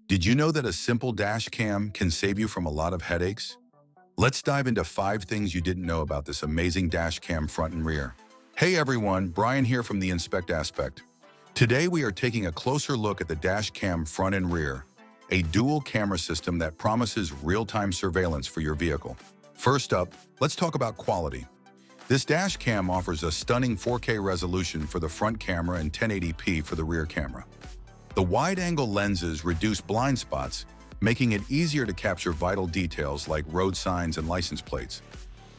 Did you know that a simple dash cam can save you from a lot of headaches? Let's dive into 5 things you didn't know about this amazing dash cam front and rear. Hey everyone, Brian here from the Inspect Aspect. Today we are taking a closer look at the dash cam front and rear, a dual camera system that promises real-time surveillance for your vehicle. First up, let's talk about quality. This dash cam offers a stunning 4K resolution for the front camera and 1080p for the rear camera. The wide-angle lenses reduce blind spots, making it easier to capture vital details like road signs and license plates.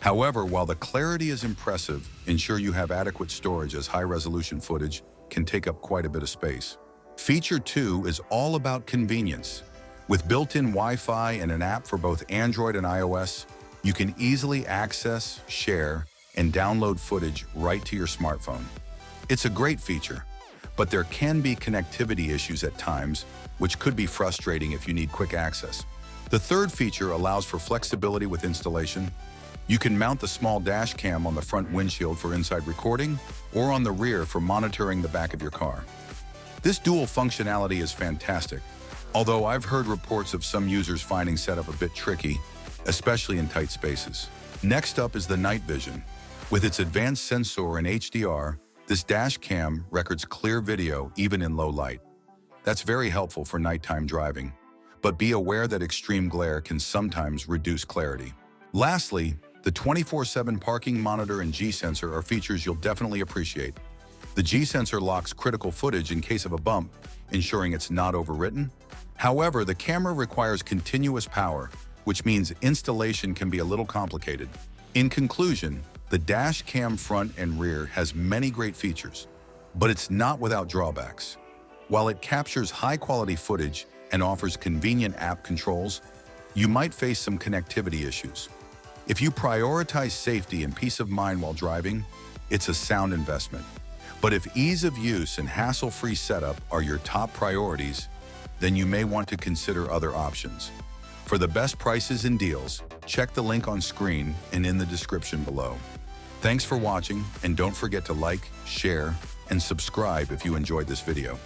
However, while the clarity is impressive, ensure you have adequate storage as high-resolution footage can take up quite a bit of space. Feature 2 is all about convenience. With built-in Wi-Fi and an app for both Android and iOS, you can easily access, share, and download footage right to your smartphone. It's a great feature, but there can be connectivity issues at times, which could be frustrating if you need quick access. The third feature allows for flexibility with installation. You can mount the small dash cam on the front windshield for inside recording or on the rear for monitoring the back of your car. This dual functionality is fantastic, although I've heard reports of some users finding setup a bit tricky, especially in tight spaces. Next up is the night vision. With its advanced sensor and HDR, this dash cam records clear video even in low light. That's very helpful for nighttime driving, but be aware that extreme glare can sometimes reduce clarity. Lastly, the 24/7 parking monitor and G-sensor are features you'll definitely appreciate. The G-sensor locks critical footage in case of a bump, ensuring it's not overwritten. However, the camera requires continuous power, which means installation can be a little complicated. In conclusion, the dash cam front and rear has many great features, but it's not without drawbacks. While it captures high-quality footage and offers convenient app controls, you might face some connectivity issues. If you prioritize safety and peace of mind while driving, it's a sound investment. But if ease of use and hassle-free setup are your top priorities, then you may want to consider other options. For the best prices and deals, check the link on screen and in the description below. Thanks for watching, and don't forget to like, share, and subscribe if you enjoyed this video.